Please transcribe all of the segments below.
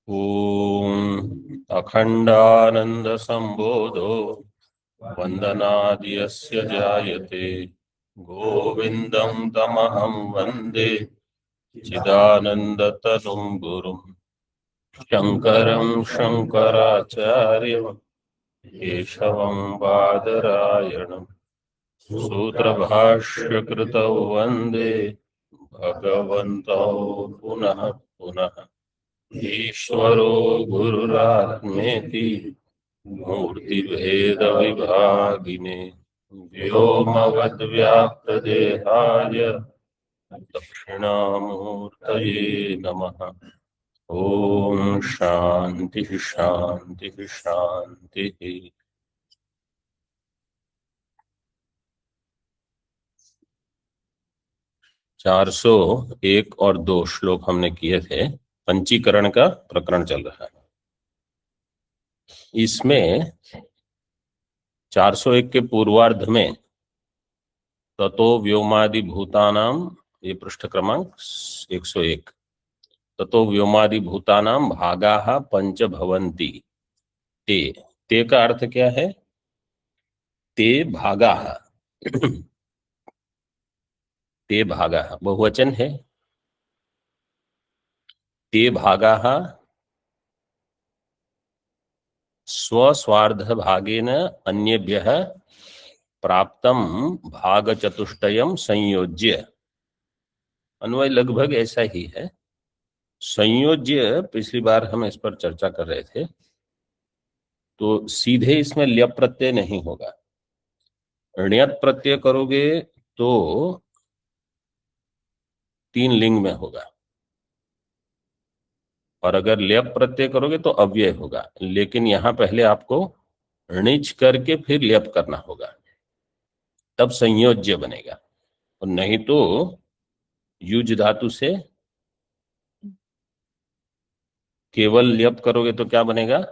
ॐ अखण्डानन्दसम्बोधो वन्दनाद्यस्य जायते गोविन्दं तमहं वन्दे चिदानन्दतनुं गुरुं शङ्करं शङ्कराचार्यं केशवं बादरायणं सूत्रभाष्यकृतौ वन्दे भगवन्तौ पुनः पुनः। ईश्वरो गुरुरात्मेति मूर्तिभेदविभागिने व्योमवद्व्याप्तदेहाय दक्षिणामूर्तये नमः। ओम शांति शांति शांति। 401 और 2 श्लोक हमने किए थे। पंचीकरण का प्रकरण चल रहा है। इसमें 401 के पूर्वार्ध में ततो व्योमादि भूतानाम, ये पृष्ठ क्रमांक 101, ततो व्योमादि भूतानाम भागाः पंच भवन्ति। ते का अर्थ क्या है? ते भागाः ते भागाः बहुवचन है। ते भागाः स्वस्वार्ध भागेन अन्येभ्यः प्राप्तम भाग चतुष्टयम संयोज्य। अन्वय लगभग ऐसा ही है। संयोज्य पिछली बार हम इस पर चर्चा कर रहे थे, तो सीधे इसमें ल्यप प्रत्यय नहीं होगा। ण्यत प्रत्यय करोगे तो 3 लिंग में होगा, और अगर ल्यप प्रत्यय करोगे तो अव्यय होगा। लेकिन यहां पहले आपको णिच करके फिर ल्यप करना होगा, तब संयोज्य बनेगा। और नहीं तो युज धातु से केवल ल्यप करोगे तो क्या बनेगा?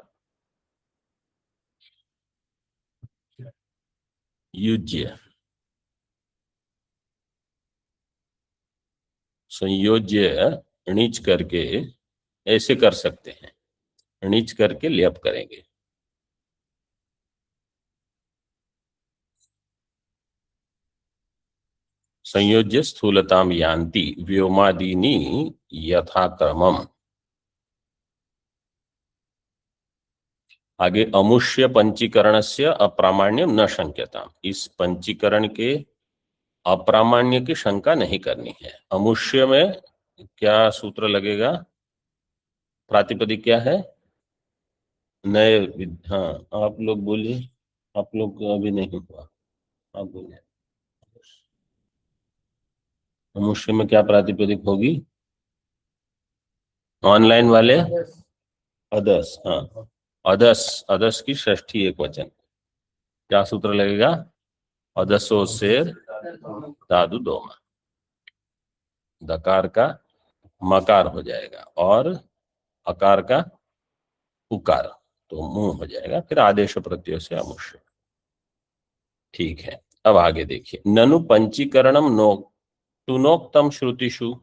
युज्य। संयोज्य णिच करके ऐसे कर सकते हैं, णिच करके ल्यप करेंगे। संयोज्य स्थूलताम यान्ति व्योमादीनि यथाक्रमम। आगे अमुष्य पंचीकरण से अप्रामाण्यम न शंक्यताम। इस पंचीकरण के अप्रामाण्य की शंका नहीं करनी है। अमुष्य में क्या सूत्र लगेगा? प्रातिपदिक क्या है? नए हाँ, आप लोग बोलिए। आप लोग अभी नहीं हुआ, आप बोलिए। अमुष्य में क्या प्रातिपदिक होगी? ऑनलाइन वाले अदस। हाँ, अदस। अदस की षष्ठी एक वचन। क्या सूत्र लगेगा? अदसो से दादु दोमा। दकार का मकार हो जाएगा और अकार का उकार, तो मुंह हो जाएगा। फिर आदेश प्रत्यय से अमुष्य। ठीक है, अब आगे देखिए। ननु पंचीकरणम नो तुनोक्तम श्रुतिषु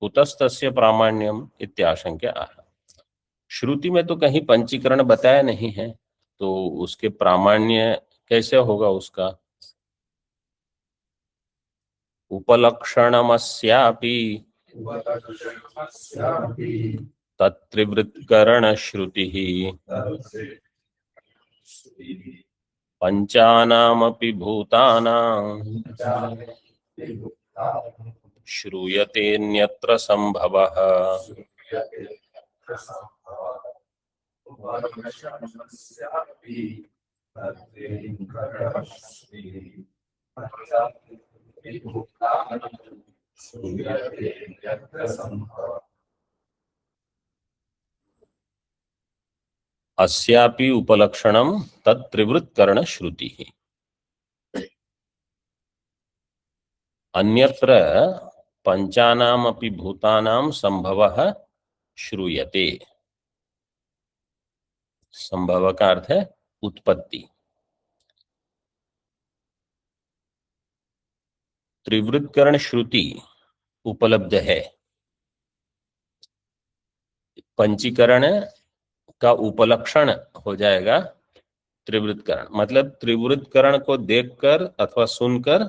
कुतस्तस्य प्रामाण्यम इत्याशंक्य आह। श्रुति में तो कहीं पंचीकरण बताया नहीं है, तो उसके प्रामाण्य कैसे होगा उसका? उपलक्षणमस्यापि तत्त्रिवृत्करण श्रुतिः पंचानामपि भूतानां श्रूयतेऽन्यत्र संभवः। अस्यापि उपलक्षणम तत्त्रिवृत्करण श्रुतिः अन्यत्र पंचानामपि भूतानां संभवः श्रूयते। संभव का अर्थ है उत्पत्ति। त्रिवृत्करण श्रुति उपलब्ध है। पंचीकरण का उपलक्षण हो जाएगा त्रिवृत्तकरण। मतलब त्रिवृत्तकरण को देखकर अथवा सुनकर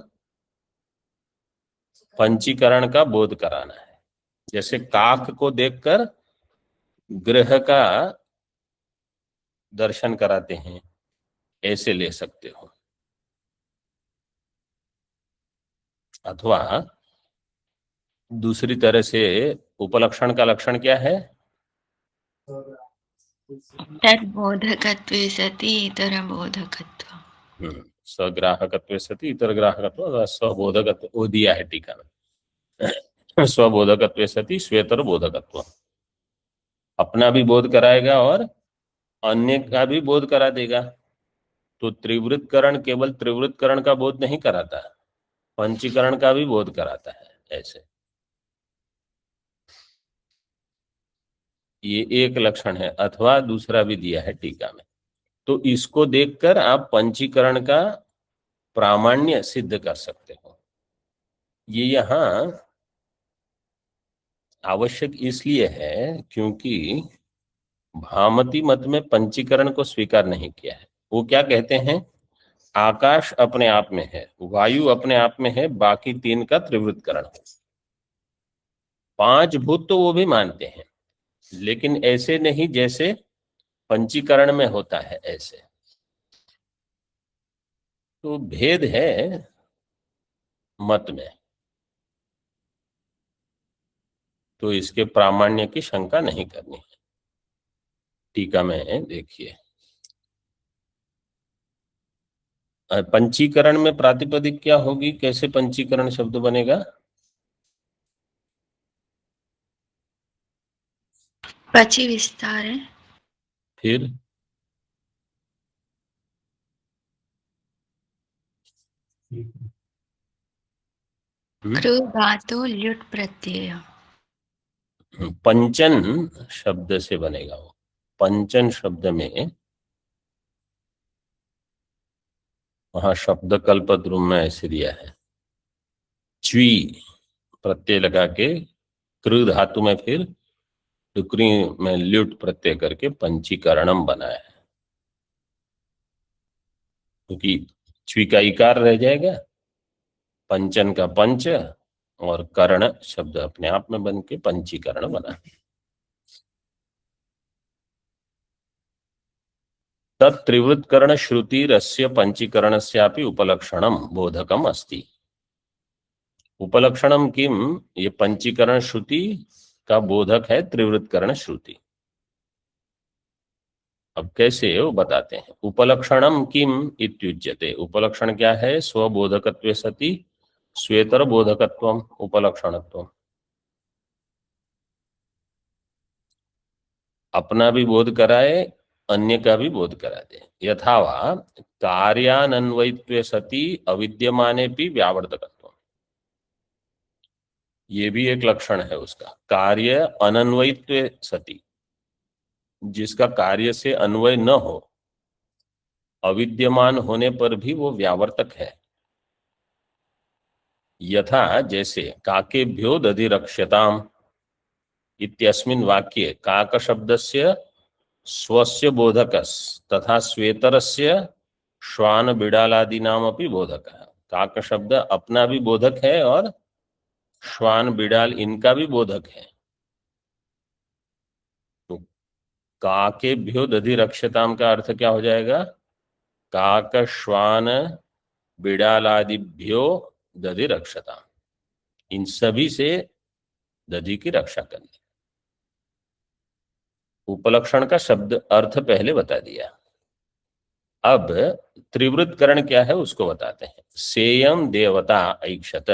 पंचीकरण का बोध कराना है। जैसे काक को देखकर ग्रह का दर्शन कराते हैं, ऐसे ले सकते हो। अथवा दूसरी तरह से उपलक्षण का लक्षण क्या है? तद्बोधकत्वे सति इतरबोधकत्व। स्वग्राहकत्वे सति इतर ग्राहकत्व अथवा स्वबोधकत्व, वो दिया है टीका में। स्वबोधकत्वे सति श्वेतर बोधकत्व, अपना भी बोध कराएगा और अन्य का भी बोध करा देगा। तो त्रिवृत्तकरण केवल त्रिवृत्तकरण का बोध नहीं कराता, पंचीकरण का भी बोध कराता है। ऐसे ये एक लक्षण है। अथवा दूसरा भी दिया है टीका में। तो इसको देखकर आप पंचीकरण का प्रामाण्य सिद्ध कर सकते हो। ये यहाँ आवश्यक इसलिए है क्योंकि भामती मत में पंचीकरण को स्वीकार नहीं किया है। वो क्या कहते हैं? आकाश अपने आप में है, वायु अपने आप में है, बाकी तीन का त्रिवृत्तकरण है। पांच भूत तो वो भी मानते हैं, लेकिन ऐसे नहीं जैसे पंचीकरण में होता है। ऐसे तो भेद है मत में, तो इसके प्रामाण्य की शंका नहीं करनी है। टीका में देखिए, पंचीकरण में प्रातिपदिक क्या होगी? कैसे पंचीकरण शब्द बनेगा? पची विस्तार है। फिर कृ धातु ल्युट प्रत्यय। पंचन शब्द से बनेगा वो। पंचन शब्द में वहां शब्द कल्पद्रुम में ऐसे दिया है, च्वी प्रत्यय लगा के कृ धातु में फिर टुकरी में ल्युट प्रत्यय करके पंचीकरणम बनाया है। क्योंकि च्वी का इकार रह जाएगा, पंचन का पंच और कर्ण शब्द अपने आप में बन के पंचीकरण बना। तत्त्रिवृत्तकरण श्रुतिरस्य पंचीकरणस्यापि उपलक्षणम बोधकम अस्ति। उपलक्षणम किम? ये पंचीकरण श्रुति का बोधक है त्रिवृत्तकरण श्रुति। अब कैसे वो बताते हैं। उपलक्षणम किम इत्युच्यते, उपलक्षण क्या है? स्वबोधकत्वे सति श्वेतर बोधकत्वम उपलक्षणत्वम, अपना भी बोध कराए, अन्य का भी बोध करा दे। यथावा कार्यान्वयित्वे सति अविद्यमानेपि व्यावर्तकत्व, ये भी एक लक्षण है उसका। कार्य अनन्वयित्वे सति, जिसका कार्य से अन्वय न हो, अविद्यमान होने पर भी वो व्यावर्तक है। यथा जैसे काकेभ्यो दधिरक्ष्यताम इत्यस्मिन् वाक्ये काक शब्दस्य स्वस्य बोधकस तथा श्वेतरस्य श्वान बिडालादीनामपि बोधकः। काक शब्द अपना भी बोधक है और श्वान बिडाल इनका भी बोधक है। तो काकेभ्यो दधिरक्ष्यताम का अर्थ क्या हो जाएगा? काक श्वान बिडालादिभ्यो दधिरक्षताम, इन सभी से दधि की रक्षा करनी। उपलक्षण का शब्द अर्थ पहले बता दिया। अब त्रिवृत्तकरण क्या है उसको बताते हैं। सेयम देवता ऐक्षत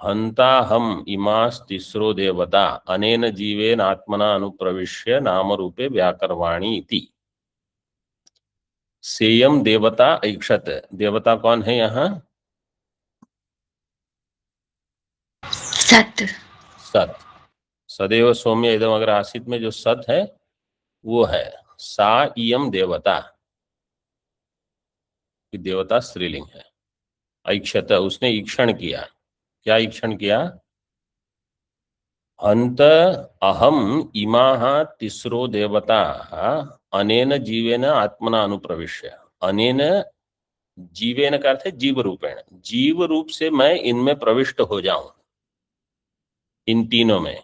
हंता हम इमास तिस्रो देवता अनेन जीवेन आत्मना अनुप्रविश्य नाम रूपे व्याकरवाणी इति। सेयम देवता ऐक्षत, देवता कौन है यहाँ? सत। सत। सदैव सौम्य इदम अगर आसित में जो सत है वो है। सा इयम देवता, कि देवता स्त्रीलिंग है। ऐक्षत, उसने ईक्षण किया। क्या ईक्षण किया? अंत अहम इमाः तिस्रो देवता अनेन जीवेन आत्मना अनुप्रविश्य। अनेन जीवेन का अर्थ है जीव रूपेण, जीव रूप से मैं इनमें प्रविष्ट हो जाऊं, इन तीनों में।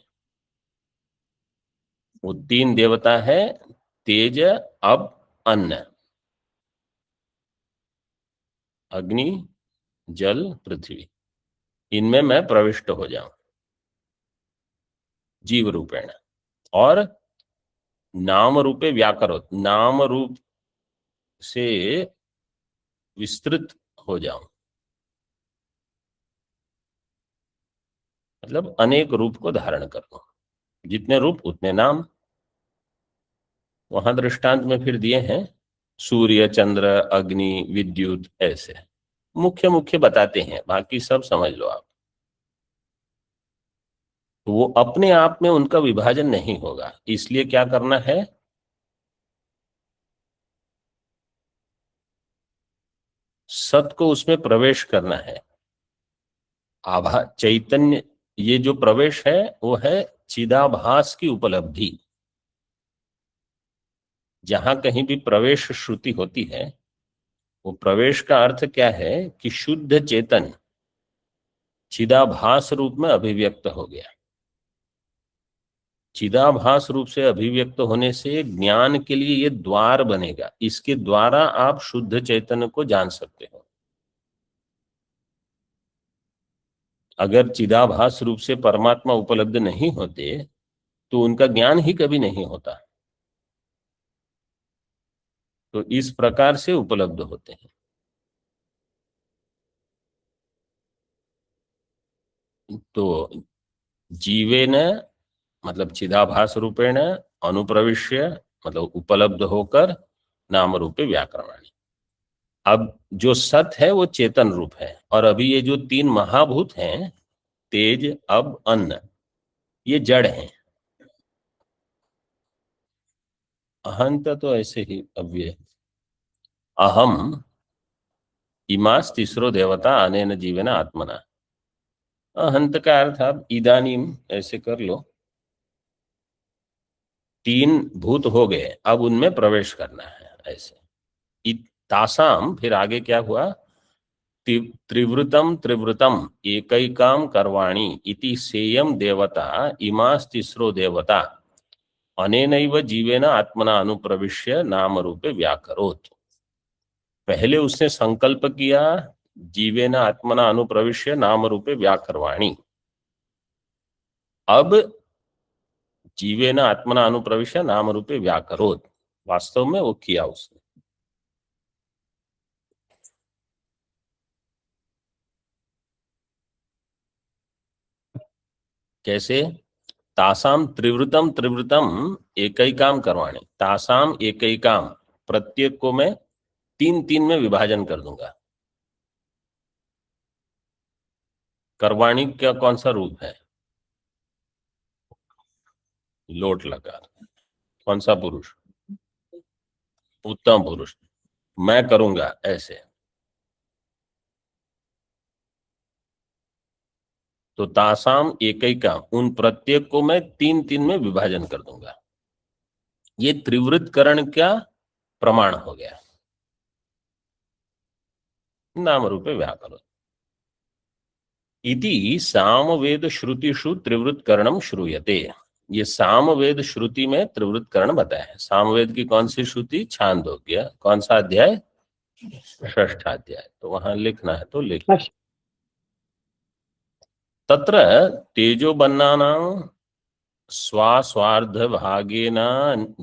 वो तीन देवता है, तेज, अब, अन्न, अग्नि, जल, पृथ्वी, इनमें मैं प्रविष्ट हो जाऊं जीव रूपेण। और नाम रूपे व्याकरोत, नाम रूप से विस्तृत हो जाऊं, मतलब अनेक रूप को धारण कर लूं, जितने रूप उतने नाम। वहां दृष्टांत में फिर दिए हैं सूर्य, चंद्र, अग्नि, विद्युत, ऐसे मुख्य मुख्य बताते हैं, बाकी सब समझ लो आप। तो वो अपने आप में उनका विभाजन नहीं होगा, इसलिए क्या करना है, सत को उसमें प्रवेश करना है। आभा चैतन्य, ये जो प्रवेश है वो है चिदाभास की उपलब्धि। जहां कहीं भी प्रवेश श्रुति होती है, वो प्रवेश का अर्थ क्या है कि शुद्ध चेतन चिदाभास रूप में अभिव्यक्त हो गया। चिदाभास रूप से अभिव्यक्त होने से ज्ञान के लिए ये द्वार बनेगा, इसके द्वारा आप शुद्ध चैतन्य को जान सकते हो। अगर चिदाभास रूप से परमात्मा उपलब्ध नहीं होते तो उनका ज्ञान ही कभी नहीं होता। तो इस प्रकार से उपलब्ध होते हैं। तो जीवेन मतलब चिदाभास रूपेण, अनुप्रविश्य मतलब उपलब्ध होकर, नाम रूपे व्याकरणानि। अब जो सत है वो चेतन रूप है, और अभी ये जो तीन महाभूत हैं, तेज, अब, अन्न, ये जड़ हैं। अहंत तो ऐसे ही अव्यय। अहम इमास तीसरो देवता अनेन जीवेन आत्मना। अहंत का अर्थ आप इदानीम ऐसे कर लो, तीन भूत हो गए, अब उनमें प्रवेश करना है ऐसे। तासाम, फिर आगे क्या हुआ, त्रिवृतम त्रिवृतम एकैकाम करवाणी इति सेयम देवता इमास तीसरो देवता अनेनैव जीवेन आत्मना अनुप्रविश्य नाम रूपे व्याकरोत। पहले उसने संकल्प किया, जीवेन आत्मना अनुप्रविश्य नाम रूपे व्याकरवाणी। अब जीवेन आत्मना अनुप्रविश्य नाम रूपे व्याकरोत, वास्तव में वो किया उसने। कैसे, तासाम त्रिवृतम त्रिवृतम एकैकाम करवाणी, तासाम एकैकाम, प्रत्येक को मैं तीन तीन में विभाजन कर दूंगा। करवाणी का कौन सा रूप है, लोट लगा, कौन सा पुरुष, उत्तम पुरुष, मैं करूंगा ऐसे। तो तासाम एकैकाम, उन प्रत्येक को मैं तीन तीन में विभाजन कर दूंगा। ये त्रिवृतकरण का प्रमाण हो गया, नाम रूपे व्याकरण। इति सामवेद श्रुतिषु त्रिवृतकरणम श्रूयते। ये सामवेद श्रुति में त्रिवृतकरण बताया है। सामवेद की कौन सी श्रुति, छांदोग्य, कौन सा अध्याय, षष्ठाध्याय। तो वहां लिखना है तो लिख। तत्र तेजोबन्नानां स्वास्वार्ध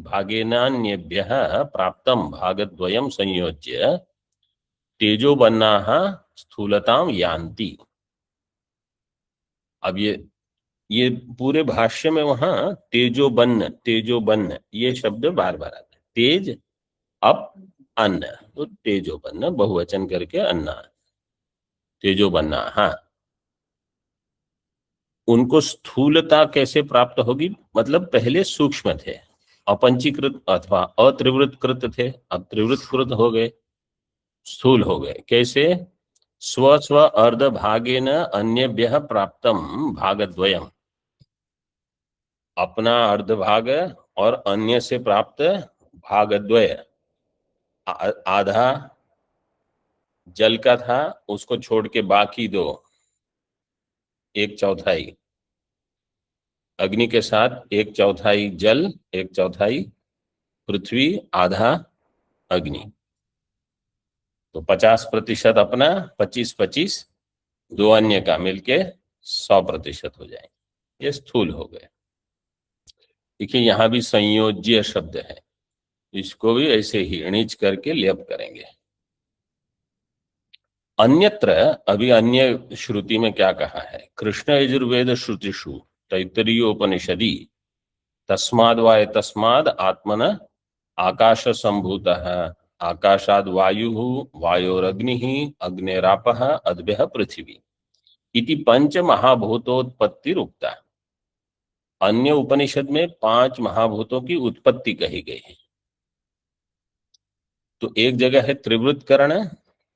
भागेनान्येभ्यः प्राप्तं भागद्वयं संयोज्य तेजोबन्नाः स्थूलतां यान्ति। अब ये पूरे भाष्य में वहां तेजोबन्न तेजोबन्न ये शब्द बार बार आता है। तेज, अप, अन्न, तो तेजोबन्न बहुवचन करके अन्ना, तेजोबन्ना। हाँ, उनको स्थूलता कैसे प्राप्त होगी, मतलब पहले सूक्ष्म थे, अपंचीकृत अथवा अत्रिवृतकृत थे, अब त्रिवृतकृत हो गए, स्थूल हो गए। कैसे, स्व स्व अर्ध भागेन अन्यभ्यः प्राप्तम भागद्वयम। अपना अर्धभाग और अन्य से प्राप्त भागद्वय, आधा जल का था उसको छोड़ के बाकी दो, एक चौथाई अग्नि के साथ, एक चौथाई जल, एक चौथाई पृथ्वी, आधा अग्नि। तो 50% अपना, 25-25 दो अन्य का मिलके 100% हो जाए। ये स्थूल हो गए। देखिए यहां भी संयोज्य शब्द है, इसको भी ऐसे ही णिच करके लेप करेंगे। अन्यत्र, अभी अन्य श्रुति में क्या कहा है? कृष्ण यजुर्वेद श्रुतिषु तैत्तरीयोपनिषदि तस्माद् वा तस्माद् आत्मन आकाश संभूतः आकाशाद् वायुः वायोरग्निः अग्नेरापः अद्भ्यः पृथिवी इति पंच महाभूतोत्पत्ति रुक्ता। अन्य उपनिषद में 5 महाभूतों की उत्पत्ति कही गई है। तो एक जगह है त्रिवृत्करण,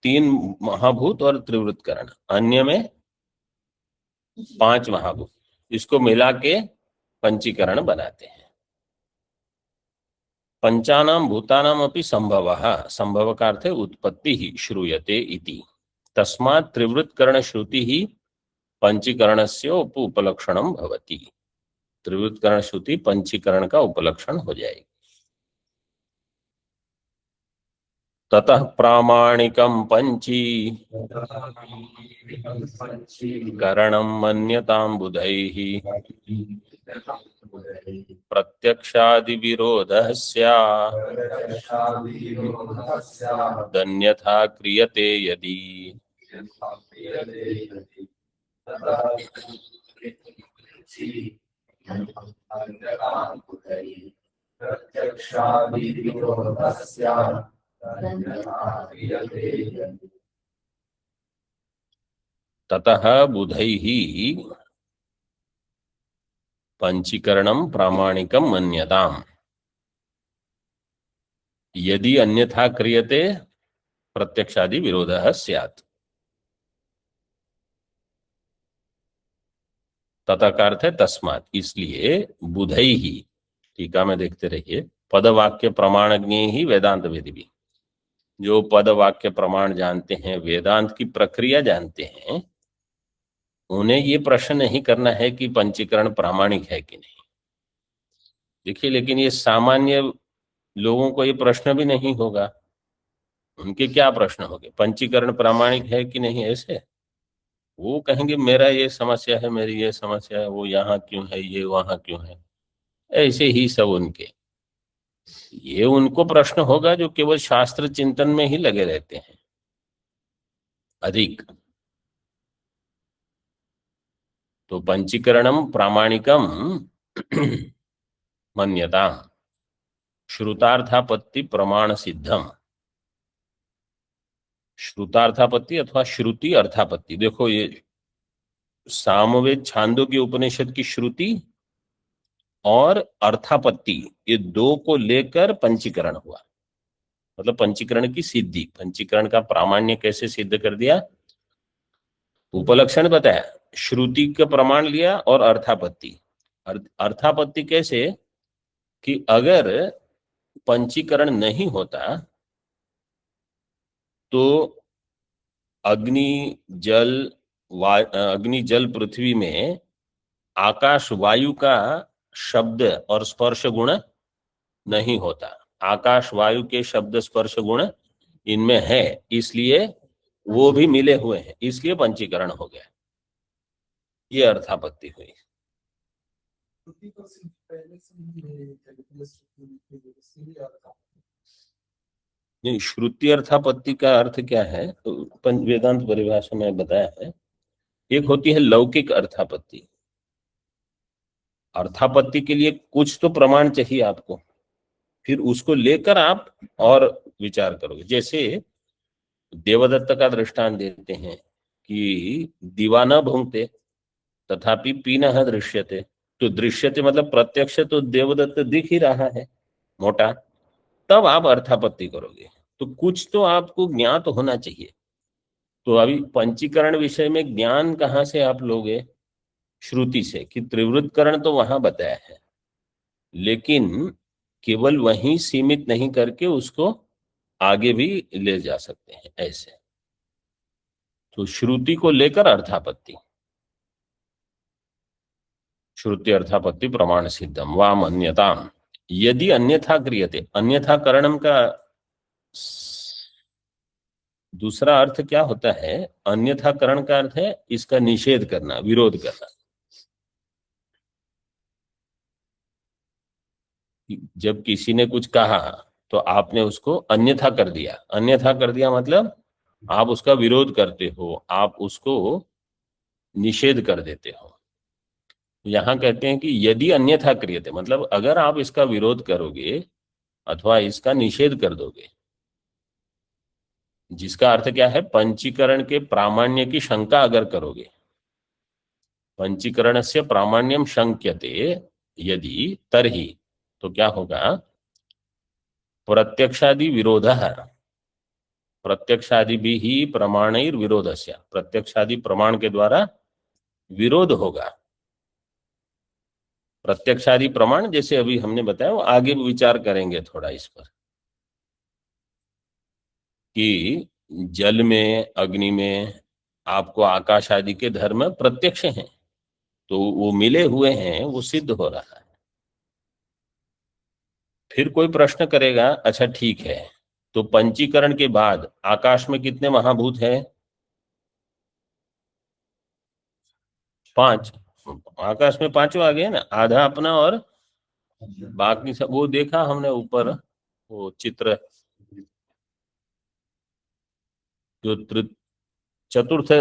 3 महाभूत और त्रिवृत्करण, अन्य में 5 महाभूत, इसको मिला के पंचीकरण बनाते हैं। पंचानाम भूतानाम अपि संभवः, संभव का अर्थ है उत्पत्ति ही, श्रूयते इति तस्मात् त्रिवृत्करण श्रुति ही पंचीकरणस्य उपलक्षणम भवति। त्रिवृत्करण श्रुति पंचीकरण का उपलक्षण हो जाएगी। ततः प्रामाणिकं पंची करणं मन्यतां बुधैः प्रत्यक्षादि विरोधः स्यादन्यथा क्रियते यदि। ततः बुधैः पंचीकरणं प्रामाणिकं मन्यताम् यदि अन्यथा क्रियते प्रत्यक्षादि विरोधः स्यात्। तथा का अर्थ है तस्मात्, इसलिए बुधैः, टीका में देखते रहिए, पदवाक्य प्रमाणज्ञ ही वेदांत वेदी भी, जो पद वाक्य प्रमाण जानते हैं, वेदांत की प्रक्रिया जानते हैं, उन्हें ये प्रश्न नहीं करना है कि पंचीकरण प्रामाणिक है कि नहीं। देखिए लेकिन ये सामान्य लोगों को ये प्रश्न भी नहीं होगा। उनके क्या प्रश्न होंगे? पंचीकरण प्रामाणिक है कि नहीं, ऐसे वो कहेंगे मेरा ये समस्या है, मेरी ये समस्या है, वो यहाँ क्यों है, ये वहां क्यों है, ऐसे ही सब उनके। ये उनको प्रश्न होगा जो केवल शास्त्र चिंतन में ही लगे रहते हैं अधिक। तो पंचीकरणम प्रामाणिकम मन्यताम श्रुतार्थापत्ति प्रमाण सिद्धम। श्रुतार्थापत्ति अथवा श्रुति अर्थापत्ति, देखो ये सामवेद छांदोग्य उपनिषद की श्रुति और अर्थापत्ति, ये दो को लेकर पंचीकरण हुआ। मतलब पंचीकरण की सिद्धि, पंचीकरण का प्रामाण्य कैसे सिद्ध कर दिया, उपलक्षण बताया, श्रुति का प्रमाण लिया और अर्थापत्ति। अर्थापत्ति कैसे कि अगर पंचीकरण नहीं होता तो अग्नि जल पृथ्वी में आकाश वायु का शब्द और स्पर्श गुण नहीं होता। आकाश वायु के शब्द स्पर्श गुण इनमें है, इसलिए वो भी मिले हुए हैं, इसलिए पंचीकरण हो गया। ये अर्थापत्ति हुई। नहीं, श्रुति अर्थापत्ति का अर्थ क्या है तो वेदांत परिभाषा में बताया है। एक होती है लौकिक अर्थापत्ति। अर्थापत्ति के लिए कुछ तो प्रमाण चाहिए आपको, फिर उसको लेकर आप और विचार करोगे। जैसे देवदत्त का दृष्टांत देते हैं कि दीवाना भूंगते तथापि पीनः दृश्यते। तो दृश्यते मतलब प्रत्यक्ष तो देवदत्त दिख ही रहा है मोटा, तब आप अर्थापत्ति करोगे। तो कुछ तो आपको ज्ञात होना चाहिए। तो अभी पंचीकरण विषय में ज्ञान कहाँ से आप लोगे? श्रुति से, कि त्रिवृत्करण तो वहां बताया है, लेकिन केवल वहीं सीमित नहीं करके उसको आगे भी ले जा सकते हैं ऐसे। तो श्रुति को लेकर अर्थापत्ति, श्रुति अर्थापत्ति प्रमाण सिद्धम वाम अन्यताम यदि अन्यथा क्रियते। अन्यथा करणम का दूसरा अर्थ क्या होता है? अन्यथा करण का अर्थ है इसका निषेध करना, विरोध करना। जब किसी ने कुछ कहा तो आपने उसको अन्यथा कर दिया। अन्यथा कर दिया मतलब आप उसका विरोध करते हो, आप उसको निषेध कर देते हो। यहां कहते हैं कि यदि अन्यथा क्रियते, मतलब अगर आप इसका विरोध करोगे अथवा इसका निषेध कर दोगे, जिसका अर्थ क्या है? पंचीकरण के प्रामाण्य की शंका अगर करोगे, पंचीकरण से प्रामाण्यम शंक्यते यदि तरही, तो क्या होगा? प्रत्यक्षादि विरोध, प्रत्यक्षादि भी ही प्रमाणैर विरोधस्य, प्रत्यक्षादि प्रमाण के द्वारा विरोध होगा। प्रत्यक्षादि प्रमाण जैसे अभी हमने बताया, वो आगे विचार करेंगे थोड़ा इस पर, कि जल में, अग्नि में आपको आकाश आदि के धर्म प्रत्यक्ष हैं, तो वो मिले हुए हैं, वो सिद्ध हो रहा है। फिर कोई प्रश्न करेगा, अच्छा ठीक है, तो पंचीकरण के बाद आकाश में कितने महाभूत हैं? 5। आकाश में 5 आ गए ना, आधा अपना और बाकी सब। वो देखा हमने ऊपर वो चित्र, जो चतुर्थ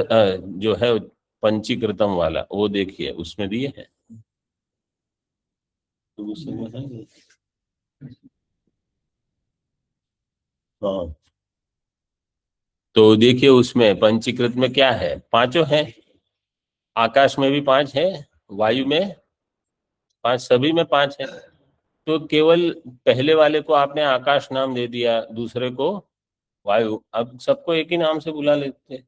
जो है पंचीकृतम वाला, वो देखिए उसमें दिए हैं। तो उसमें है। हाँ, तो देखिए उसमें पंचीकृत में क्या है? 5 हैं। आकाश में भी 5 है, वायु में 5, सभी में 5 है। तो केवल पहले वाले को आपने आकाश नाम दे दिया, दूसरे को वायु, अब सबको एक ही नाम से बुला लेते हैं।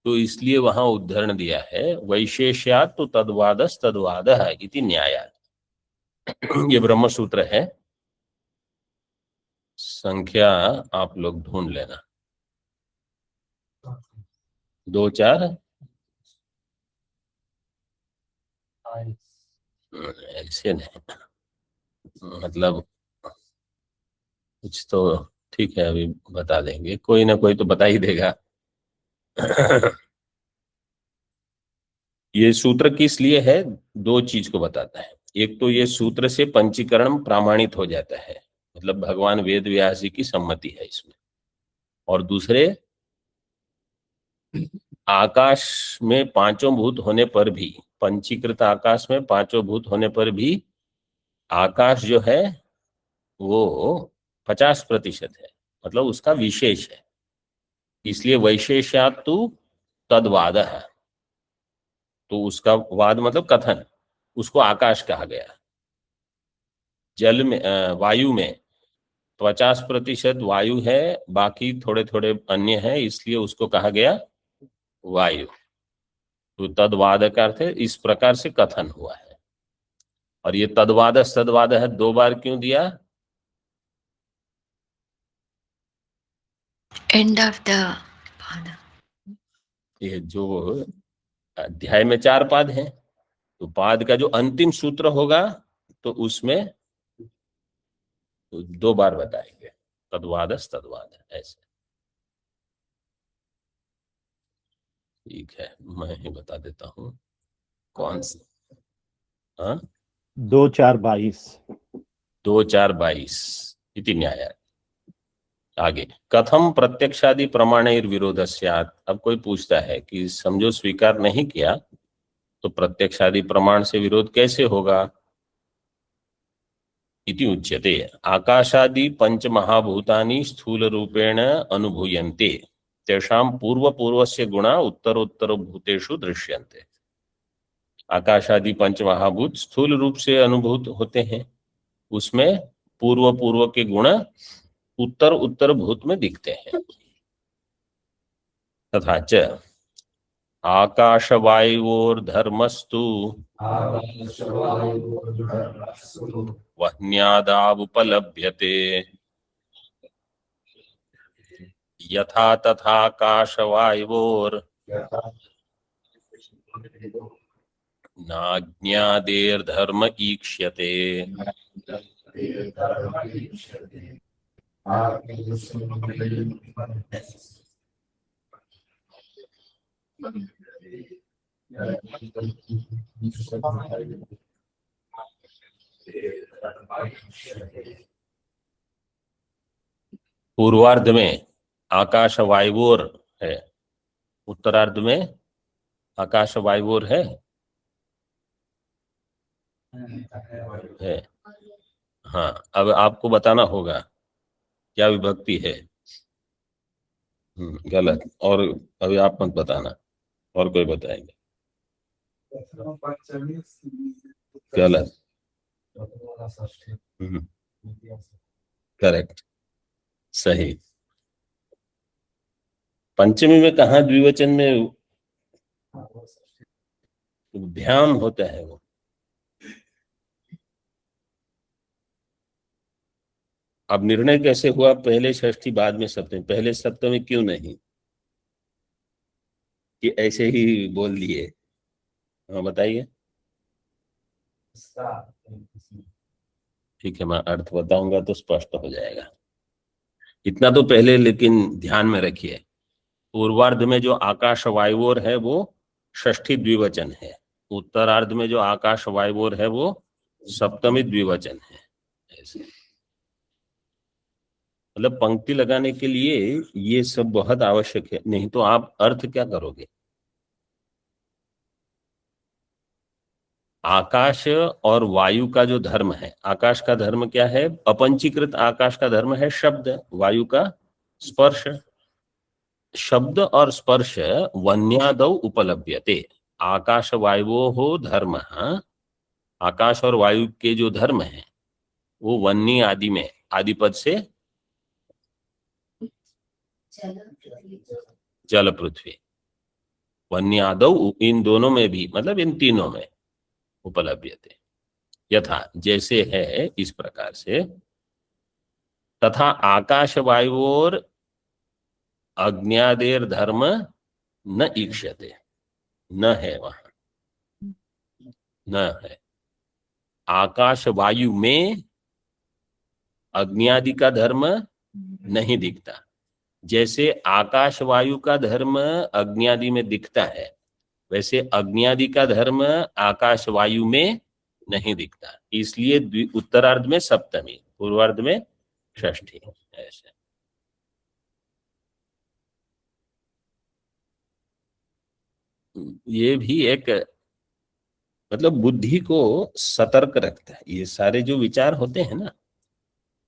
तो इसलिए वहां उद्धरण दिया है, वैशेष्यात् तो तद्वादस तद्वादः इति न्यायात्। ये ब्रह्म सूत्र है, संख्या आप लोग ढूंढ लेना, 2 4 ऐसे नहीं, मतलब कुछ तो ठीक है, अभी बता देंगे, कोई ना कोई तो बता ही देगा। ये सूत्र किस लिए है? 2 चीज को बताता है। एक तो ये सूत्र से पंचीकरण प्रामाणित हो जाता है, मतलब भगवान वेद व्यास जी की सम्मति है इसमें। और दूसरे, आकाश में 5 भूत होने पर भी, पंचीकृत आकाश में 5 भूत होने पर भी आकाश जो है वो 50% है, मतलब उसका विशेष है। इसलिए वैशेष्यात् तु तद्वाद है, तो उसका वाद मतलब कथन, उसको आकाश कहा गया। जल में वायु में 50% वायु है, बाकी थोड़े थोड़े अन्य है, इसलिए उसको कहा गया वायु। तो तद्वाद का अर्थ है इस प्रकार से कथन हुआ है। और ये तद्वाद सद्वाद है 2 बार क्यों दिया? End of the pada. ये जो अध्याय में 4 पाद हैं, तो पाद का जो अंतिम सूत्र होगा तो उसमें 2 बार बताएंगे, तद्वाद तद्वाद ऐसे। ठीक है, मैं ही बता देता हूँ कौन सी। हाँ, 2 4 22 2 4 22 इति न्याय। आगे, कथम प्रत्यक्षादि प्रमाणैर विरोध स्यात्। अब कोई पूछता है कि समझो स्वीकार नहीं किया तो प्रत्यक्षादि प्रमाण से विरोध कैसे होगा? इति उच्यते, आकाशादि पंच महाभूतानि स्थूल रूपेण अनुभूयन्ते, तेषां पूर्व पूर्वस्य गुणा उत्तरोत्तर भूतेषु दृश्यन्ते। आकाशादि पंच महाभूत स्थूल रूप से अनुभूत होते हैं, उसमें पूर्व पूर्व के गुण उत्तर उत्तर भूत में दिखते हैं। तथा च आकाशवायुर्धर्मस्तु वह्न्यादावुपलभ्यते यथा तथाकाशवायोर् नाज्ञादेर्धर्म ईक्ष्यते। पूर्वार्ध में आकाश वायुओर है, उत्तरार्ध में आकाश वायुओर है। हाँ, अब आपको बताना होगा क्या विभक्ति है। गलत। और अभी आप मत बताना, और कोई बताएंगे। गलत। करेक्ट, सही। पंचमी में कहा द्विवचन में ध्यान होता है वो। अब निर्णय कैसे हुआ पहले षष्ठी बाद में सप्तमी? पहले सप्तमी क्यों नहीं, कि ऐसे ही बोल दिए? हाँ बताइए। ठीक है, मैं अर्थ बताऊंगा तो स्पष्ट हो जाएगा। इतना तो पहले लेकिन ध्यान में रखिए, पूर्वार्ध में जो आकाश वायुओर है वो षष्ठी द्विवचन है, उत्तरार्ध में जो आकाश वायुओर है वो सप्तमी द्विवचन है। ऐसे मतलब पंक्ति लगाने के लिए ये सब बहुत आवश्यक है, नहीं तो आप अर्थ क्या करोगे। आकाश और वायु का जो धर्म है, आकाश का धर्म क्या है? अपंचीकृत आकाश का धर्म है शब्द, वायु का स्पर्श। शब्द और स्पर्श वन्यादौ उपलभ्यते। आकाश वायुओ हो धर्म, आकाश और वायु के जो धर्म है वो वन्य आदि में, आदि पद से जल पृथ्वी, वन्यादौ, इन दोनों में भी, मतलब इन तीनों में उपलभ्यते। यथा जैसे है इस प्रकार से। तथा आकाश वायुओर अज्ञादेर धर्म न ईक्ष्यते, न है वहां, न है। आकाश वायु में अग्नि का धर्म नहीं दिखता। जैसे आकाश वायु का धर्म अग्नि आदि में दिखता है, वैसे अग्नि आदि का धर्म आकाश वायु में नहीं दिखता। इसलिए उत्तरार्ध में सप्तमी, पूर्वार्ध में षष्ठी। ऐसे ये भी एक मतलब बुद्धि को सतर्क रखता है। ये सारे जो विचार होते हैं ना,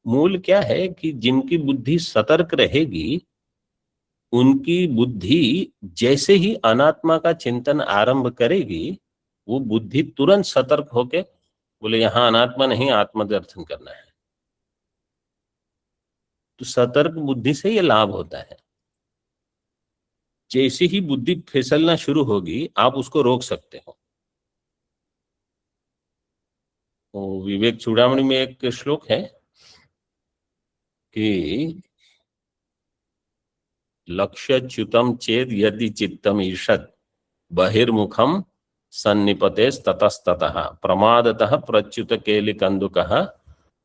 मूल क्या है कि जिनकी बुद्धि सतर्क रहेगी उनकी बुद्धि जैसे ही अनात्मा का चिंतन आरंभ करेगी, वो बुद्धि तुरंत सतर्क होके बोले यहाँ अनात्मा नहीं, आत्मा दर्शन करना है। तो सतर्क बुद्धि से ये लाभ होता है। जैसे ही बुद्धि फिसलना शुरू होगी आप उसको रोक सकते हो। तो विवेक चूड़ामणि में एक श्लोक है कि लक्ष्यच्युतम चेद यदि चित्तम ईषद बहिर्मुखम सन्निपते ततस्ततः प्रमादतः प्रच्युत केलिकंदुकः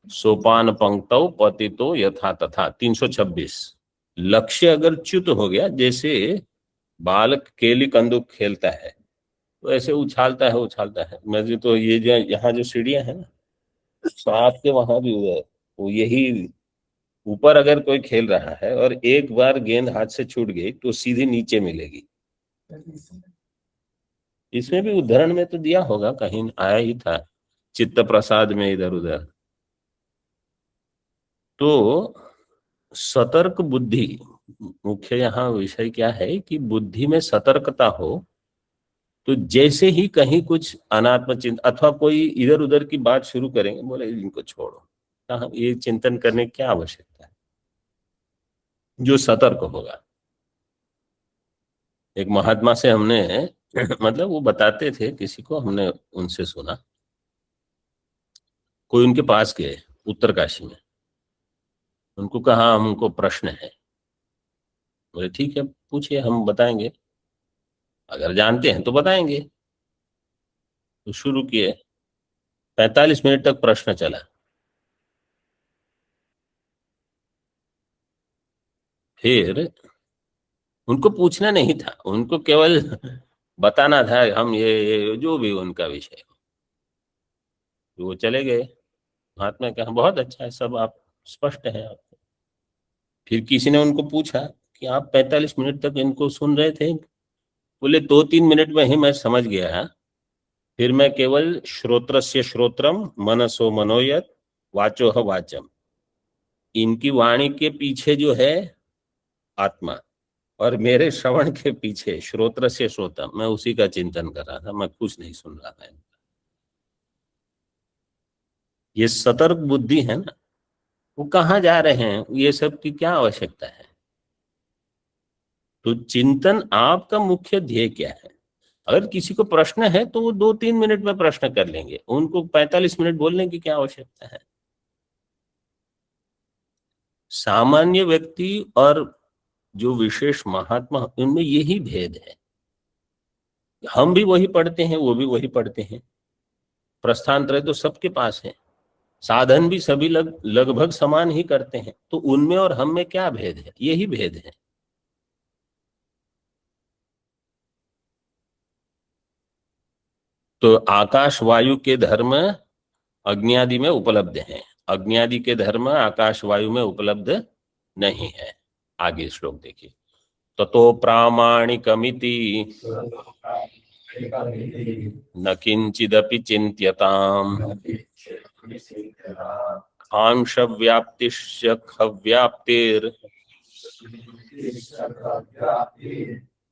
सोपान पंक्तौ पतितो यथा तथा। 326। लक्ष्य अगर च्युत हो गया, जैसे बालक केली कंदुक खेलता है तो ऐसे उछालता है उछालता है। मैं तो ये जो यहाँ जो सीढ़ियां है ना, तो आपके वहां भी हुआ है वो, यही ऊपर अगर कोई खेल रहा है और एक बार गेंद हाथ से छूट गई तो सीधी नीचे मिलेगी। इसमें भी उदाहरण में तो दिया होगा, कहीं आया ही था चित्त प्रसाद में इधर उधर। तो सतर्क बुद्धि, मुख्य यहाँ विषय क्या है कि बुद्धि में सतर्कता हो, तो जैसे ही कहीं कुछ अनात्म चिंतन अथवा कोई इधर उधर की बात शुरू करेंगे, बोले इनको छोड़ो, कहाँ ये चिंतन करने की क्या आवश्यकता है। जो सतर्क होगा। एक महात्मा से हमने मतलब वो बताते थे किसी को, हमने उनसे सुना, कोई उनके पास गए उत्तरकाशी में, उनको कहा हमको प्रश्न है। बोले ठीक है पूछिए, हम बताएंगे, अगर जानते हैं तो बताएंगे। तो शुरू किए, 45 मिनट तक प्रश्न चला। फिर उनको पूछना नहीं था, उनको केवल बताना था, हम ये जो भी उनका विषय हो। तो वो चले गए। महात्मा कहा बहुत अच्छा है, सब आप स्पष्ट है आप। फिर किसी ने उनको पूछा कि आप 45 मिनट तक इनको सुन रहे थे? बोले 2-3 मिनट में ही मैं समझ गया। फिर मैं केवल श्रोत्रस्य श्रोत्रम मनसो मनोयत वाचो ह वाचम, इनकी वाणी के पीछे जो है आत्मा, और मेरे श्रवण के पीछे श्रोत्र से श्रोतम, मैं उसी का चिंतन कर रहा था, मैं कुछ नहीं सुन रहा था। ये सतर्क बुद्धि है ना, वो कहाँ जा रहे हैं, ये सब की क्या आवश्यकता है? तो चिंतन आपका मुख्य ध्येय क्या है? अगर किसी को प्रश्न है तो वो 2-3 मिनट में प्रश्न कर लेंगे, उनको 45 मिनट बोलने की क्या आवश्यकता है? सामान्य व्यक्ति और जो विशेष महात्मा, उनमें यही भेद है। हम भी वही पढ़ते हैं, वो भी वही पढ़ते हैं, प्रस्थान त्रय तो सबके पास है, साधन भी सभी लगभग समान ही करते हैं, तो उनमें और हम में क्या भेद है? यही भेद है। तो आकाश वायु के धर्म अग्नि आदि में उपलब्ध हैं, अग्नि आदि के धर्म आकाश वायु में उपलब्ध नहीं है। आगे श्लोक देखिए, ततो प्रामाणिकमिति न किंचिदपि चिंत्यताम् आंश व्याप्तिश्च खव्याप्तिर्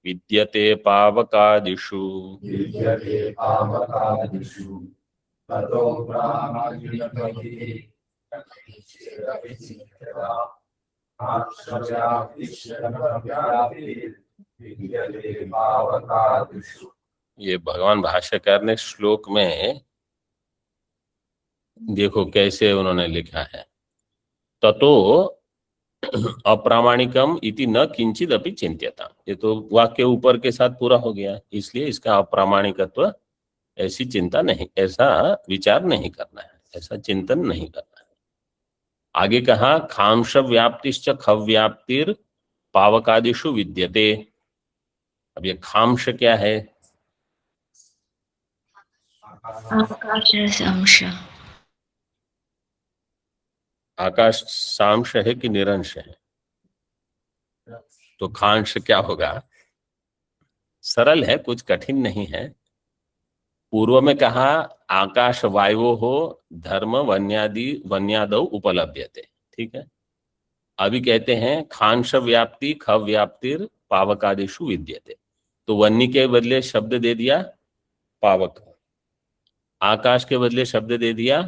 विद्यते पावकादिषु। ये भगवान भाष्यकार ने श्लोक में देखो कैसे उन्होंने लिखा है, ततो अप्रामाणिकम इति न किंचित अपि चिंत्यता। ये तो वाक्य ऊपर के साथ पूरा हो गया, इसलिए इसका अप्रामाणिकत्व, ऐसी चिंता नहीं, ऐसा विचार नहीं करना है, ऐसा चिंतन नहीं करना है। आगे कहा खांश व्याप्तिश्च खव्याप्तिर पावकादिषु विद्यते। अब ये खांश क्या है? आकाश अंश। आकाश सांश है कि निरंश है? तो खांश क्या होगा? सरल है, कुछ कठिन नहीं है। पूर्व में कहा आकाश वायु हो धर्म वन्यादि वन्यादौ उपलभ्यते, ठीक है। अभी कहते हैं खांश व्याप्ति खव व्याप्तिर पावकादिषु विद्यते, तो वन्नी के बदले शब्द दे दिया पावक, आकाश के बदले शब्द दे दिया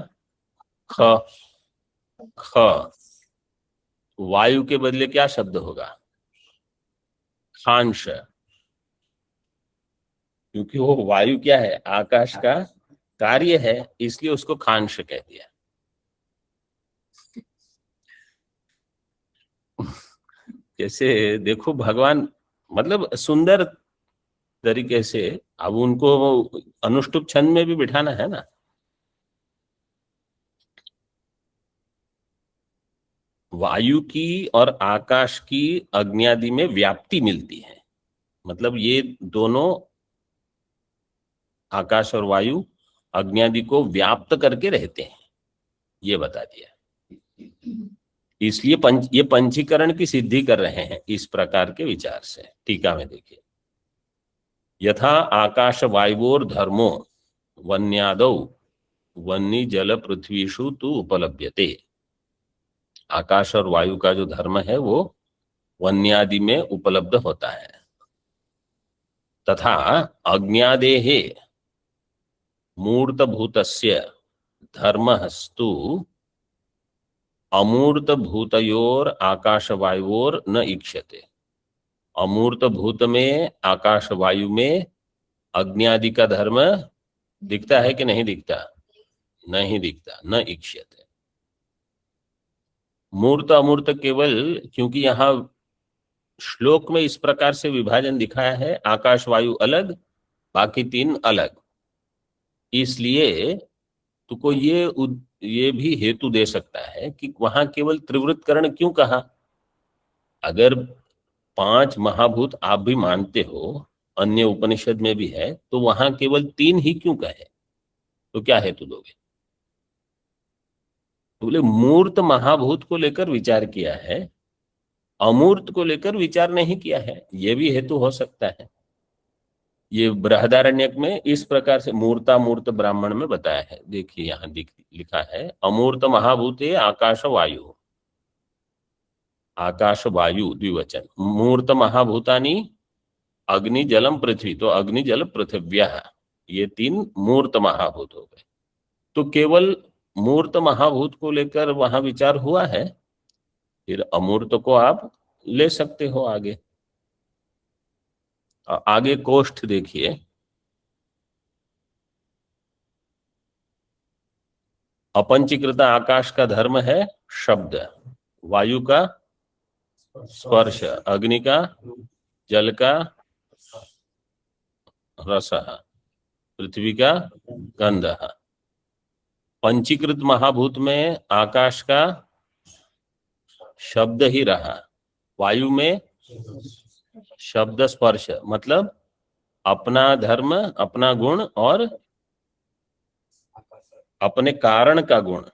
ख, ख, वायु के बदले क्या शब्द होगा? खांश, क्योंकि वो वायु क्या है? आकाश का कार्य है, इसलिए उसको खांश कह दिया। जैसे देखो भगवान मतलब सुंदर तरीके से, अब उनको अनुष्टुप छंद में भी बिठाना है ना। वायु की और आकाश की अग्नि आदि में व्याप्ति मिलती है, मतलब ये दोनों आकाश और वायु अग्नि आदि को व्याप्त करके रहते हैं, ये बता दिया। इसलिए ये पंचीकरण की सिद्धि कर रहे हैं इस प्रकार के विचार से। टीका में देखिए, यथा आकाश वायुओर धर्मो वन्यादौ वन्नी जल पृथ्वीषु तु उपलभ्यते। आकाश और वायु का जो धर्म है वो वन्यादि में उपलब्ध होता है। तथा अज्ञादेहे मूर्तभूतस्य धर्मस्तु अमूर्त भूतयोर आकाश वायुओर न इक्षते। अमूर्त भूत में आकाश वायु में अग्नि आदि का धर्म दिखता है कि नहीं दिखता? नहीं दिखता। न इक्ष्यते। मूर्त अमूर्त केवल, क्योंकि यहाँ श्लोक में इस प्रकार से विभाजन दिखाया है, आकाश वायु अलग, बाकी तीन अलग, इसलिए तुमको ये भी हेतु दे सकता है कि वहां केवल त्रिवृत्करण क्यों कहा। अगर 5 महाभूत आप भी मानते हो, अन्य उपनिषद में भी है, तो वहां केवल 3 ही क्यों कहे? तो क्या हेतु दोगे? बोले मूर्त महाभूत को लेकर विचार किया है, अमूर्त को लेकर विचार नहीं किया है, यह भी हेतु हो सकता है। ये बृहदारण्यक में इस प्रकार से मूर्तामूर्त ब्राह्मण में बताया है। देखिए यहाँ लिखा है, अमूर्त महाभूते आकाश वायु, आकाश वायु द्विवचन, मूर्त महाभूतानि अग्नि जलम पृथ्वी, तो अग्नि जल पृथिव्यः, ये 3 मूर्त महाभूत हो गए। तो केवल मूर्त महाभूत को लेकर वहां विचार हुआ है, फिर अमूर्त को आप ले सकते हो आगे। आगे कोष्ठ देखिए, अपंचीकृत आकाश का धर्म है शब्द, वायु का स्पर्श, अग्नि का, जल का रस, पृथ्वी का गंध। पंचीकृत महाभूत में आकाश का शब्द ही रहा, वायु में शब्द स्पर्श, मतलब अपना धर्म, अपना गुण और अपने कारण का गुण।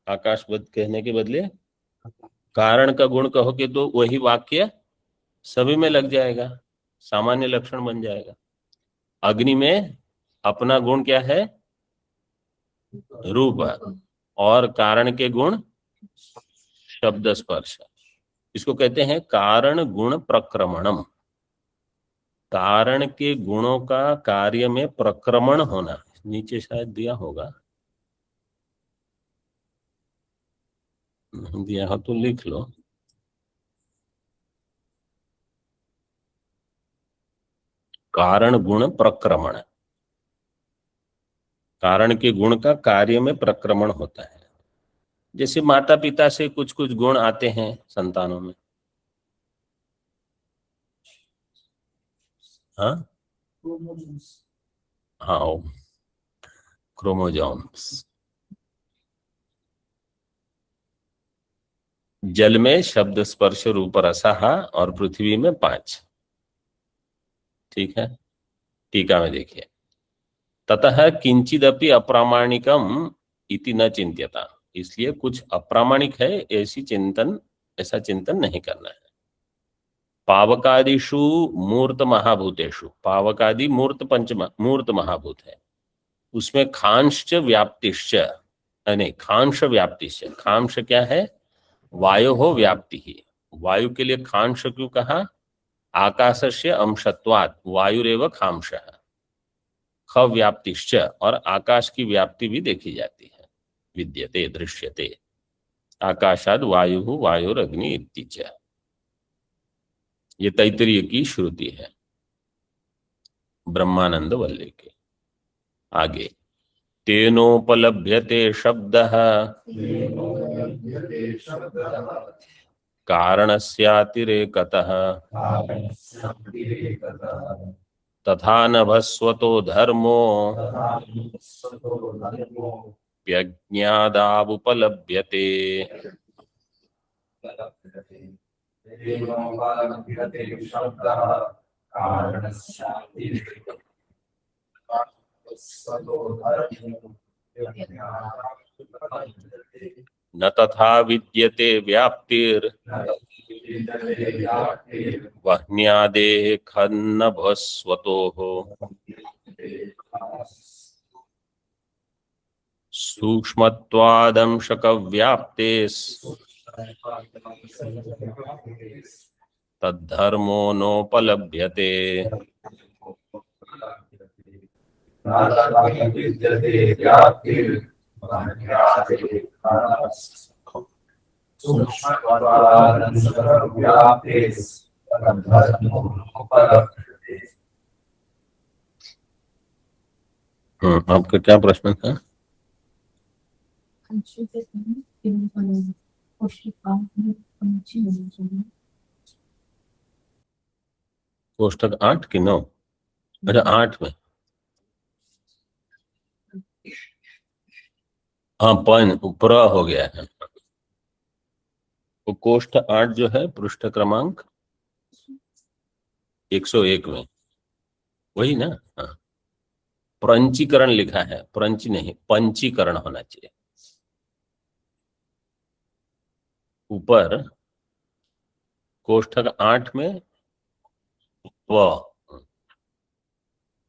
आकाशवत कहने के बदले कारण का गुण कहोगे तो वही वाक्य सभी में लग जाएगा, सामान्य लक्षण बन जाएगा। अग्नि में अपना गुण क्या है? रूप, और कारण के गुण शब्द स्पर्श। इसको कहते हैं कारण गुण प्रक्रमणम। कारण के गुणों का कार्य में प्रक्रमण होना, नीचे शायद दिया होगा, दिया हो तो लिख लो। कारण गुण प्रक्रमण, कारण के गुण का कार्य में प्रक्रमण होता है। जैसे माता पिता से कुछ कुछ गुण आते हैं संतानों में, हाँ हाँ, क्रोमोजोम्स। जल में शब्द स्पर्श रूप रसः, और पृथ्वी में 5। ठीक है, टीका में देखिए, ततः किंचिदपि अप्रामाणिकम इति न चिंत्यता, इसलिए कुछ अप्रामाणिक है ऐसा चिंतन नहीं करना है। पावकादिषु मूर्त महाभूतेषु, पावकादि मूर्त मूर्त महाभूत है, उसमें खांश्च व्याप्तिश्च, नहीं खांश व्याप्तिश्च, खांश क्या है? वायु हो व्याप्ति ही। वायु के लिए खांश क्यों कहा? आकाशस्य अंशत्वात् वायुरेव खांशः। ख व्याप्तिश्च, और आकाश की व्याप्ति भी देखी जाती है, विद्यते दृश्यते, आकाशाद वायु वायुरग्नि इति च। ये तैत्तिरीय की श्रुति है, ब्रह्मानंद वल्ली के। आगे, तेनोपलभ्यते शब्दः कारणस्यातिरेकतः तथा नभस्वतो धर्मो व्यज्ञादावुपलभ्यते। न तथा विद्यते व्याप्तिर् वह्न्यादेः खन्नभस्वतोः सूक्ष्मत्वादंशकव्याप्तेस् तद्धर्मो नोपलभ्यते। आपका क्या प्रश्न था? कोष्ठक 8 कि 9? अच्छा 8 में, हाँ पॉइंट प्र हो गया है। तो कोष्ठ 8 जो है पृष्ठ क्रमांक 101 में, वही ना? हाँ, प्रंचीकरण लिखा है, प्रंची नहीं, पंचीकरण होना चाहिए ऊपर कोष्ठक 8 में व।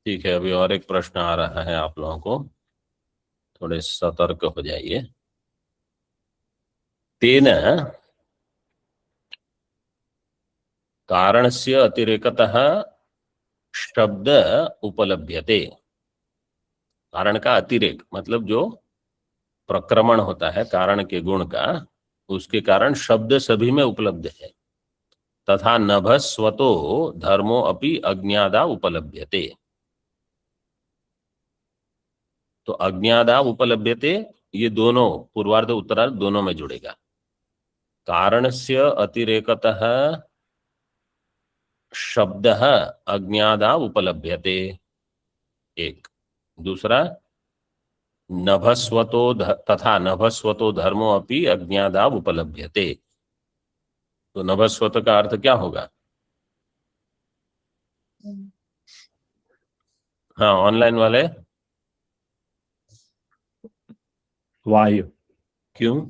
ठीक है, अभी और एक प्रश्न आ रहा है, आप लोगों को थोड़े सतर्क हो जाइए। तेन कारणस्य अतिरेकतः शब्द उपलभ्यते। कारण का अतिरेक मतलब जो प्रक्रमण होता है कारण के गुण का, उसके कारण शब्द सभी में उपलब्ध है। तथा नभस्वतो धर्मो अपि अज्ञादा उपलभ्यते। तो अज्ञादा उपलभ्यते, ये दोनों पूर्वार्ध उत्तरार्ध दोनों में जुड़ेगा। कारणस्य अतिरेकतः शब्द अज्ञादा उपलभ्यते, एक। दूसरा, तथा नभस्वतो धर्मो अपि अज्ञादा उपलभ्यते। तो नभस्वत का अर्थ क्या होगा? हाँ, ऑनलाइन वाले वायु। क्यों?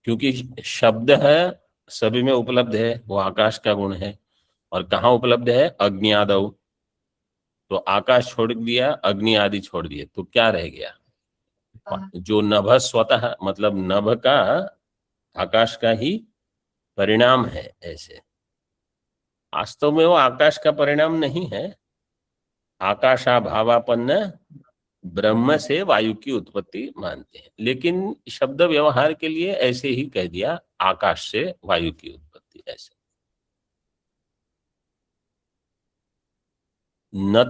क्योंकि शब्द है सभी में उपलब्ध है, वो आकाश का गुण है। और कहाँ उपलब्ध है? अग्नियादव। तो आकाश छोड़ दिया, अग्नि आदि छोड़ दिए, तो क्या रह गया? जो नभ स्वतः मतलब नभ का आकाश का ही परिणाम है। ऐसे वास्तव में वो आकाश का परिणाम नहीं है। आकाशाभावापन्न ब्रह्म से वायु की उत्पत्ति मानते हैं, लेकिन शब्द व्यवहार के लिए ऐसे ही कह दिया, आकाश से वायु की उत्पत्ति। ऐसे न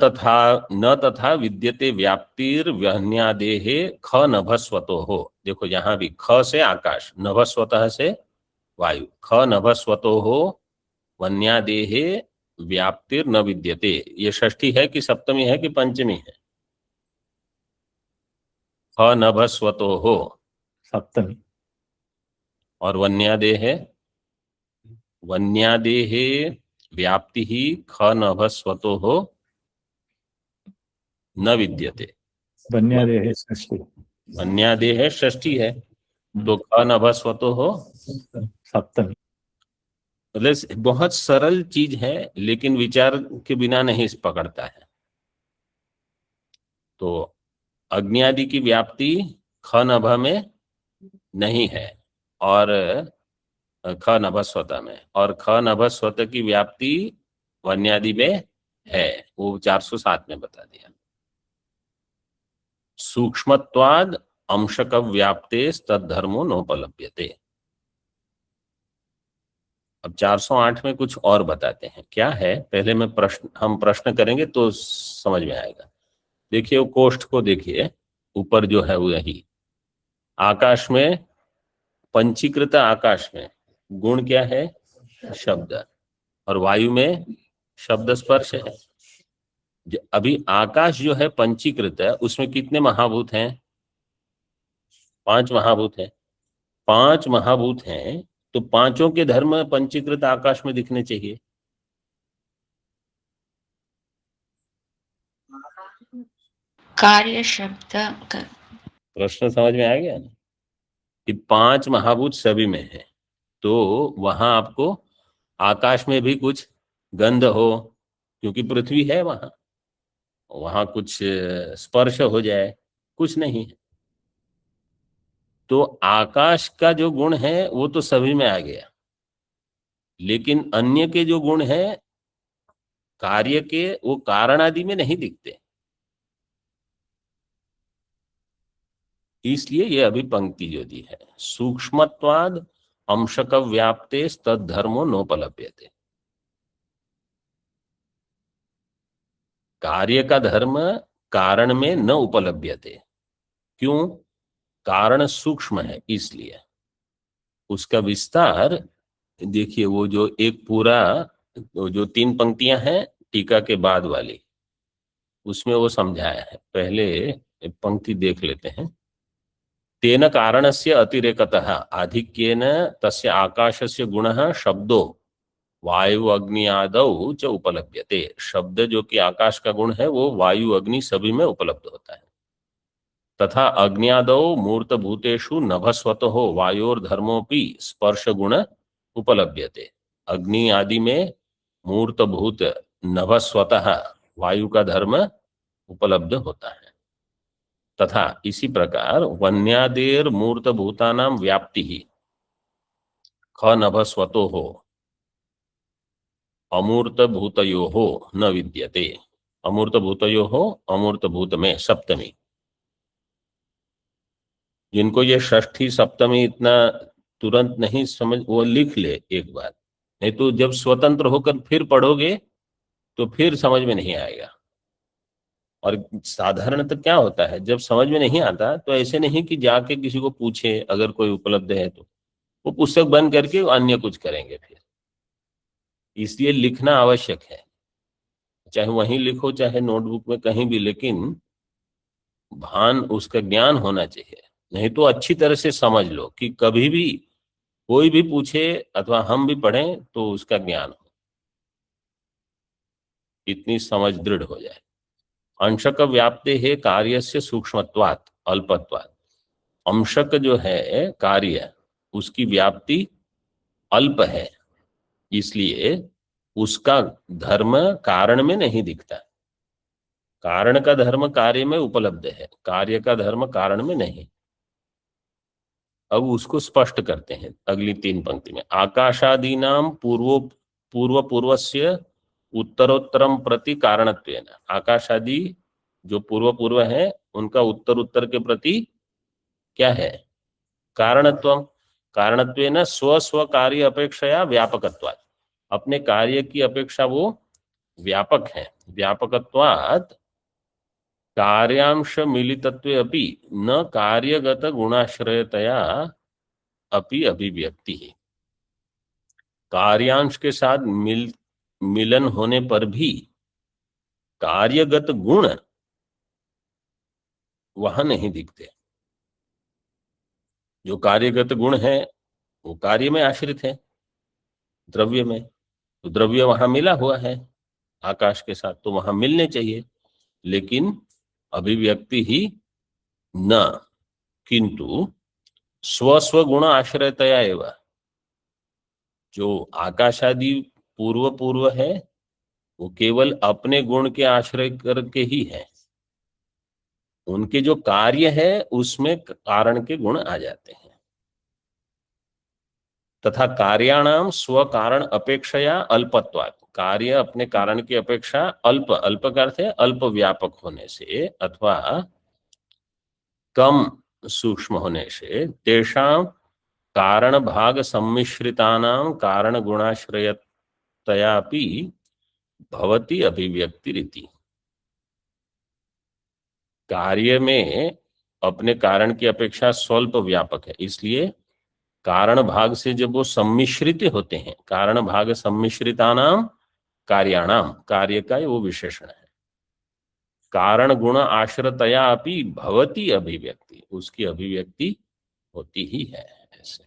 तथा विद्यते व्याप्तिर व्यन्यादेह ख नभस्वतो हो। देखो यहां भी ख से आकाश, नभस्वतः से वायु, ख नभस्वतो हो वन्यादेहे व्याप्तिर न विद्यते। ये षष्ठी है कि सप्तमी है कि पंचमी है? ख नभस्वतो हो सप्तमी। और वन्यादेह, वन्यादेहे व्याप्ति ही ख नभस्वतो हो न विद्यते। बन्यादेह षष्ठी। वन्यादेह षष्ठी है, तो ख नभस्वतो हो सप्तमी। मतलब बहुत सरल चीज है, लेकिन विचार के बिना नहीं पकड़ता है। तो अग्नि आदि की व्याप्ति ख नभ में नहीं है, और ख नभस्वत में, और ख नभस्वत की व्याप्ति वन्यादि में है। वो 407 में बता दिया। सूक्ष्मत्वाद अंशक व्याप्ते तद्धर्मो नोपलभ्यते। अब 408 में कुछ और बताते हैं, क्या है? पहले मैं हम प्रश्न करेंगे तो समझ में आएगा। देखिए वो कोष्ठ को देखिए, ऊपर जो है वो यही आकाश में, पंचीकृत आकाश में गुण क्या है? शब्द। और वायु में शब्द स्पर्श है। अभी आकाश जो है पंचीकृत है, उसमें कितने महाभूत हैं? 5 महाभूत हैं। 5 महाभूत हैं, तो पांचों के धर्म पंचीकृत आकाश में दिखने चाहिए। कार्य शब्द प्रश्न समझ में आ गया ना? कि 5 महाभूत सभी में है, तो वहां आपको आकाश में भी कुछ गंध हो, क्योंकि पृथ्वी है वहां, वहां कुछ स्पर्श हो जाए, कुछ नहीं है। तो आकाश का जो गुण है वो तो सभी में आ गया, लेकिन अन्य के जो गुण है कार्य के, वो कारण आदि में नहीं दिखते। इसलिए ये अभी पंक्ति जो दी है, सूक्ष्मत्वाद अंशक व्याप्ते तद्धर्मो नोपलभ्यते। कार्य का धर्म कारण में न उपलभ्यते। क्यों? कारण सूक्ष्म है इसलिए। उसका विस्तार देखिए, वो जो एक पूरा, वो जो 3 पंक्तियां हैं टीका के बाद वाली, उसमें वो समझाया है। पहले एक पंक्ति देख लेते हैं। तेन कारणस्य अतिरेकतः आधिक्येन तस्य आकाशस्य गुणः शब्दो वायु अग्नि आदौ च उपलभ्यते। शब्द जो कि आकाश का गुण है वो वायु अग्नि सभी में उपलब्ध होता है। तथा अग्न्यादौ मूर्तभूतेषु नभस्वतः वायोर्धर्मोऽपि स्पर्श गुण उपलभ्यते। अग्नि आदि में मूर्तभूत नभस्वतः वायु का धर्म उपलब्ध होता है। तथा इसी प्रकार वन्यादेर मूर्तभूतानां व्याप्ति ही ख नभस्वतो हो अमूर्तभूतयो हो न विद्यते। अमूर्तभूतयो हो, अमूर्तभूत में सप्तमी। जिनको ये षष्ठी सप्तमी इतना तुरंत नहीं समझ, वो लिख ले एक बार, नहीं तो जब स्वतंत्र होकर फिर पढ़ोगे तो फिर समझ में नहीं आएगा। और साधारणतः क्या होता है, जब समझ में नहीं आता तो ऐसे नहीं कि जाके किसी को पूछे अगर कोई उपलब्ध है तो, वो पुस्तक बंद करके अन्य कुछ करेंगे फिर। इसलिए लिखना आवश्यक है, चाहे वहीं लिखो चाहे नोटबुक में कहीं भी, लेकिन भान उसका ज्ञान होना चाहिए। नहीं तो अच्छी तरह से समझ लो कि कभी भी कोई भी पूछे अथवा हम भी पढ़ें तो उसका ज्ञान हो, इतनी समझ दृढ़ हो जाए। अंशक व्याप्ते है कार्यस्य सूक्ष्मत्वात् अल्पत्वात्। अंशक जो है कार्य, उसकी व्याप्ति अल्प है, इसलिए उसका धर्म कारण में नहीं दिखता। कारण का धर्म कार्य में उपलब्ध है, कार्य का धर्म कारण में नहीं। अब उसको स्पष्ट करते हैं अगली 3 पंक्ति में। आकाशादीनाम पूर्व पूर्वस्य उत्तरोत्तरम प्रति कारणत्वेन। आकाश आदि जो पूर्व है उनका उत्तर उत्तर के प्रति क्या है? कारणत्वम। कारणत्वेन स्व स्व कार्य अपेक्षया व्यापकत्वात्। अपने कार्य की अपेक्षा वो व्यापक है। व्यापकत्वात् कार्यांश मिलितत्वे अपि न कार्यगत गुणाश्रयतया अपि अभिव्यक्ति है। कार्यांश के साथ मिलन होने पर भी कार्यगत गुण वहां नहीं दिखते। जो कार्यगत गुण है वो कार्य में आश्रित है, द्रव्य में। तो द्रव्य वहां मिला हुआ है आकाश के साथ, तो वहां मिलने चाहिए, लेकिन अभिव्यक्ति ही न, किंतु स्व गुण आश्रयतया एवं। जो आकाश आदि पूर्व है वो केवल अपने गुण के आश्रय करके ही है। उनके जो कार्य है उसमें कारण के गुण आ जाते हैं। तथा कार्याणाम स्व कारण अपेक्षया अल्पत्वात्। कार्य अपने कारण की अपेक्षा अल्प, अल्प का अर्थ है अल्प व्यापक होने से अथवा कम सूक्ष्म होने से तेषां कारण भाग सम्मिश्रितानां कारण गुणाश्रयतयापि भवति अभिव्यक्ति रीति। कार्य में अपने कारण की अपेक्षा स्वल्प व्यापक है, इसलिए कारण भाग से जब वो सम्मिश्रित होते हैं, कारण भाग सम्मिश्रितानाम कार्याणाम, कार्य का वो विशेषण है। कारण गुण आश्रतया अपि भवति अभिव्यक्ति, उसकी अभिव्यक्ति होती ही है। ऐसे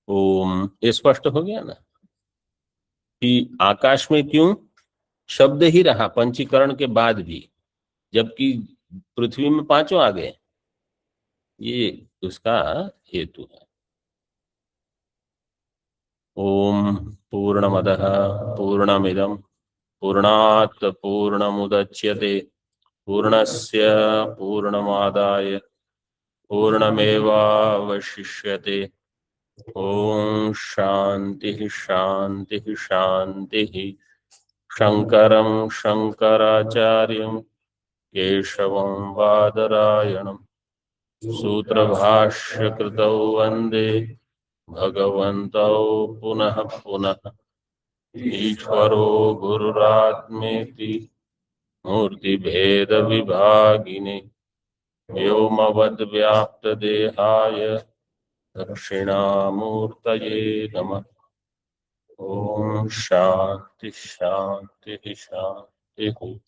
ओम, ये स्पष्ट हो गया ना कि आकाश में क्यों शब्द ही रहा पंचीकरण के बाद भी, जबकि पृथ्वी में 5 आ गए। ये उसका हेतु है। ओम पूर्णमदः पूर्णमिदं पूर्णात् पूर्णमुदच्यते पूर्णस्य पूर्णमादाय पूर्णमेवावशिष्यते। ओम शांति शांति शांति। शंकरं शंकराचार्यं केशवं बादरायणं सूत्रभाष्यकृतौ वन्दे भगवन्तौ पुनः पुनः। ईश्वरो गुरुरात्मेति मूर्तिभेद विभागिने व्योमवद्व्याप्तदेहाय दक्षिणामूर्तये नमः। ओम शांति शांति शांति।